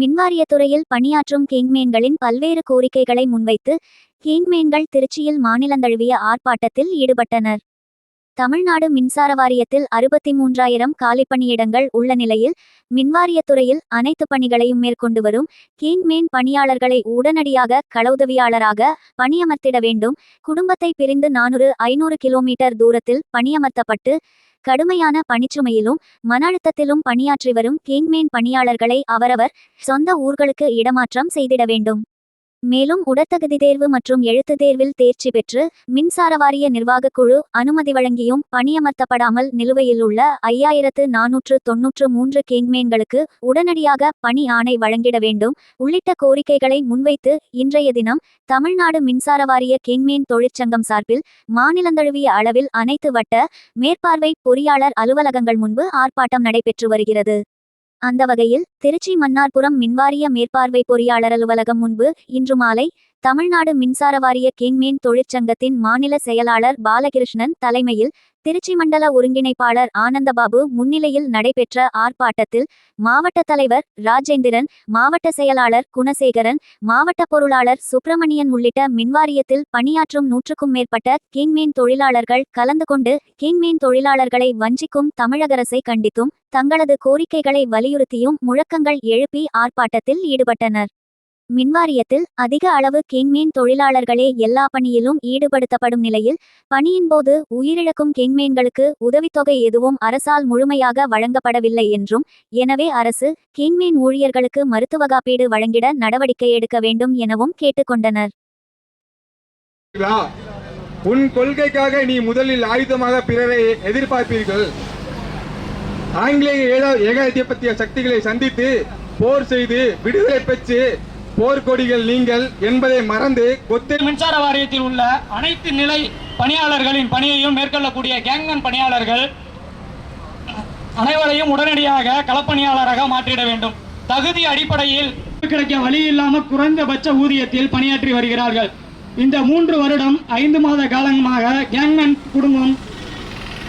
மின்வாரியத்துறையில் பணியாற்றும் கேங்மேன்களின் பல்வேறு கோரிக்கைகளை முன்வைத்து கேங்மேன்கள் திருச்சியில் மாநிலந்தழுவிய ஆர்ப்பாட்டத்தில் ஈடுபட்டனர். தமிழ்நாடு மின்சார வாரியத்தில் 63,000 காலிப்பணியிடங்கள் உள்ள நிலையில் மின்வாரியத்துறையில் அனைத்து பணிகளையும் மேற்கொண்டு வரும் கேங்மேன் பணியாளர்களை உடனடியாக களவுதவியாளராக பணியமர்த்திட வேண்டும். குடும்பத்தை பிரிந்து 400-500 கிலோமீட்டர் தூரத்தில் பணியமர்த்தப்பட்டு கடுமையான பணிச்சுமையிலும் மன அழுத்தத்திலும் பணியாற்றி வரும் கேங்மேன் பணியாளர்களை அவரவர் சொந்த ஊர்களுக்கு இடமாற்றம் செய்திட வேண்டும். மேலும் உடற்தகுதி தேர்வு மற்றும் எழுத்து தேர்வில் தேர்ச்சி பெற்று மின்சார வாரிய நிர்வாகக் குழு அனுமதி வழங்கியும் பணியமர்த்தப்படாமல் நிலுவையில் உள்ள 5,493 கேங்மேன்களுக்கு உடனடியாக பணி ஆணை வழங்கிட வேண்டும் உள்ளிட்ட கோரிக்கைகளை முன்வைத்து இன்றைய தினம் தமிழ்நாடு மின்சார வாரிய கேங்மேன் தொழிற்சங்கம் சார்பில் மாநிலந்தழுவிய அளவில் அனைத்து வட்ட மேற்பார்வை பொறியாளர் அலுவலகங்கள் முன்பு ஆர்ப்பாட்டம் நடைபெற்று வருகிறது. அந்த வகையில் திருச்சி மன்னார்புரம் மின்வாரிய மேற்பார்வை பொறியாளர் அலுவலகம் முன்பு இன்று மாலை தமிழ்நாடு மின்சார வாரிய கேங்மேன் தொழிற்சங்கத்தின் மாநில செயலாளர் பாலகிருஷ்ணன் தலைமையில் திருச்சி மண்டல ஒருங்கிணைப்பாளர் ஆனந்தபாபு முன்னிலையில் நடைபெற்ற ஆர்ப்பாட்டத்தில் மாவட்ட தலைவர் ராஜேந்திரன், மாவட்ட செயலாளர் குணசேகரன், மாவட்ட பொருளாளர் சுப்பிரமணியன் உள்ளிட்ட மின்வாரியத்தில் பணியாற்றும் 100க்கும் மேற்பட்ட கேங்மேன் தொழிலாளர்கள் கலந்து கொண்டு கேங்மேன் தொழிலாளர்களை வஞ்சிக்கும் தமிழக அரசை கண்டித்தும் தங்களது கோரிக்கைகளை வலியுறுத்தியும் முழக்கங்கள் எழுப்பி ஆர்ப்பாட்டத்தில் ஈடுபட்டனர். மின்வாரியத்தில் அதிக அளவு கேங்மேன் தொழிலாளர்களே எல்லா பணியிலும் ஈடுபடுத்தப்படும் நிலையில் பணியின்போது உயிரிழக்கும் கேங்மேன்களுக்கு உதவித்தொகை எதுவும் அரசால் முழுமையாக வழங்கப்படவில்லை என்றும், எனவே அரசு கேங்மேன் ஊழியர்களுக்கு மருத்துவ காப்பீடு வழங்கிட நடவடிக்கை எடுக்க வேண்டும் எனவும் கேட்டுக்கொண்டனர். உன் கொள்கைக்காக நீ முதலில் ஆயுதமாக பிறரை எதிர்பார்ப்பீர்கள். ஆங்கிலேய ஏகாதிபத்திய சக்திகளை சந்தித்து போர் செய்து விடுதலை பெற்று போர்க்கொடிகள் நீங்கள் என்பதை மறந்து மின்சார வாரியத்தில் உள்ள அனைத்து நிலை பணியாளர்களின் பணியையும் மேற்கொள்ளக்கூடிய கேங்மேன் பணியாளர்கள் அனைவரையும் உடனடியாக களப்பணியாளராக மாற்றிட வேண்டும். தகுதி அடிப்படையில் கிடைக்க வழி இல்லாமல் குறைந்தபட்ச ஊதியத்தில் பணியாற்றி வருகிறார்கள். இந்த 3 வருடம் 5 மாத காலமாக கேங்மேன்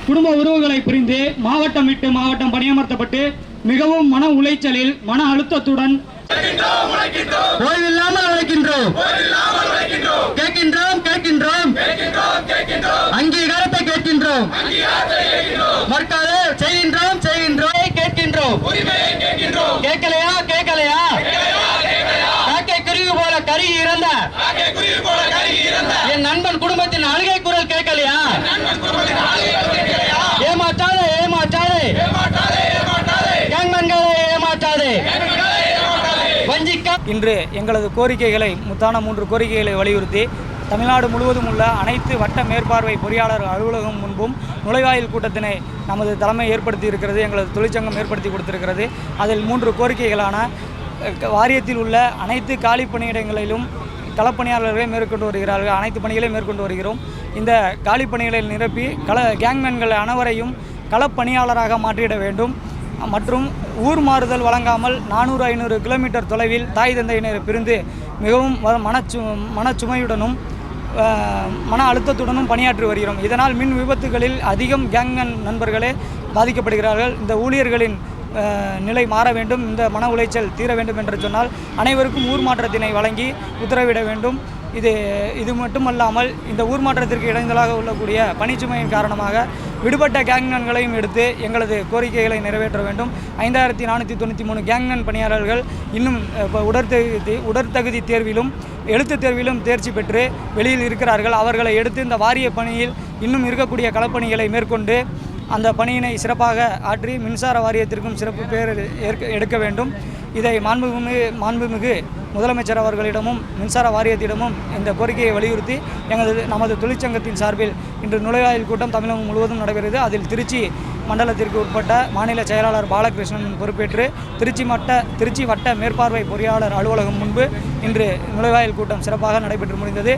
குடும்ப உறவுகளை பிரிந்து மாவட்டம் விட்டு மாவட்டம் பணியமர்த்தப்பட்டு மிகவும் மன உளைச்சலில் மன அழுத்தத்துடன் ஓய்வில்லாமல் உழைக்கின்றோம். கேட்கின்றோம் அங்கீகாரத்தை கேட்கின்றோம். மறுக்காது செய்கின்றோம் கேட்கின்றோம். கேட்கலையா காக்கை குருவி போல கருகி இறந்த என் நண்பன் குடும்பத்தின் அழுகை குரல் கேட்கலையா? ஏமாற்றாதே கேங்மேன்களை ஏமாற்றாதே. இன்று எங்களது கோரிக்கைகளை முத்தான 3 கோரிக்கைகளை வலியுறுத்தி தமிழ்நாடு முழுவதும் உள்ள அனைத்து வட்ட மேற்பார்வை பொறியாளர் அலுவலகம் முன்பும் நுழைவாயில் கூட்டத்தினை நமது தலைமை ஏற்படுத்தி இருக்கிறது. எங்களது தொழிற்சங்கம் ஏற்படுத்தி கொடுத்திருக்கிறது. அதில் 3 கோரிக்கைகளான வாரியத்தில் உள்ள அனைத்து காலி பணியிடங்களிலும் களப்பணியாளர்களை மேற்கொண்டு வருகிறார்கள். அனைத்து பணிகளையும் மேற்கொண்டு வருகிறோம். இந்த காலி பணிகளை நிரப்பி கேங்மேன்கள் அனைவரையும் களப்பணியாளராக மாற்றிட வேண்டும். மற்றும் ஊர் மாறுதல் வழங்காமல் 400-500 கிலோமீட்டர் தொலைவில் தாய் தந்தையினரை பிரிந்து மிகவும் மனச்சுமையுடனும் மன அழுத்தத்துடனும் பணியாற்றி வருகிறோம். இதனால் மின் விபத்துகளில் அதிகம் கேங்மேன் நண்பர்களே பாதிக்கப்படுகிறார்கள். இந்த ஊழியர்களின் நிலை மாற வேண்டும், இந்த மன உளைச்சல் தீர வேண்டும் என்று சொன்னால் அனைவருக்கும் ஊர் மாற்றத்தினை வழங்கி உத்தரவிட வேண்டும். இது மட்டுமல்லாமல் இந்த ஊர் மாற்றத்திற்கு இடைஞ்சலாக உள்ளக்கூடிய பணிச்சுமையின் காரணமாக விடுபட்ட கேங்மேன்களையும் எடுத்து எங்களது கோரிக்கைகளை நிறைவேற்ற வேண்டும். 5,493 கேங்மேன் பணியாளர்கள் இன்னும் உடற்தகுதி தேர்விலும் எழுத்து தேர்விலும் தேர்ச்சி பெற்று வெளியில் இருக்கிறார்கள். அவர்களை எடுத்து இந்த வாரிய பணியில் இன்னும் இருக்கக்கூடிய களப்பணிகளை மேற்கொண்டு அந்த பணியினை சிறப்பாக ஆற்றி மின்சார வாரியத்திற்கும் சிறப்பு பேர் எடுக்க வேண்டும். இதை மாண்புமிகு முதலமைச்சர் அவர்களிடமும் மின்சார வாரியத்திடமும் இந்த கோரிக்கையை வலியுறுத்தி நமது தொழிற்சங்கத்தின் சார்பில் இன்று நுழைவாயில் கூட்டம் தமிழகம் முழுவதும் நடைபெறுகிறது. அதில் திருச்சி மண்டலத்திற்கு உட்பட்ட மாநில செயலாளர் பாலகிருஷ்ணன் பொறுப்பேற்று திருச்சி வட்ட மேற்பார்வை பொறியாளர் அலுவலகம் முன்பு இன்று நுழைவாயில் கூட்டம் சிறப்பாக நடைபெற்று முடிந்தது.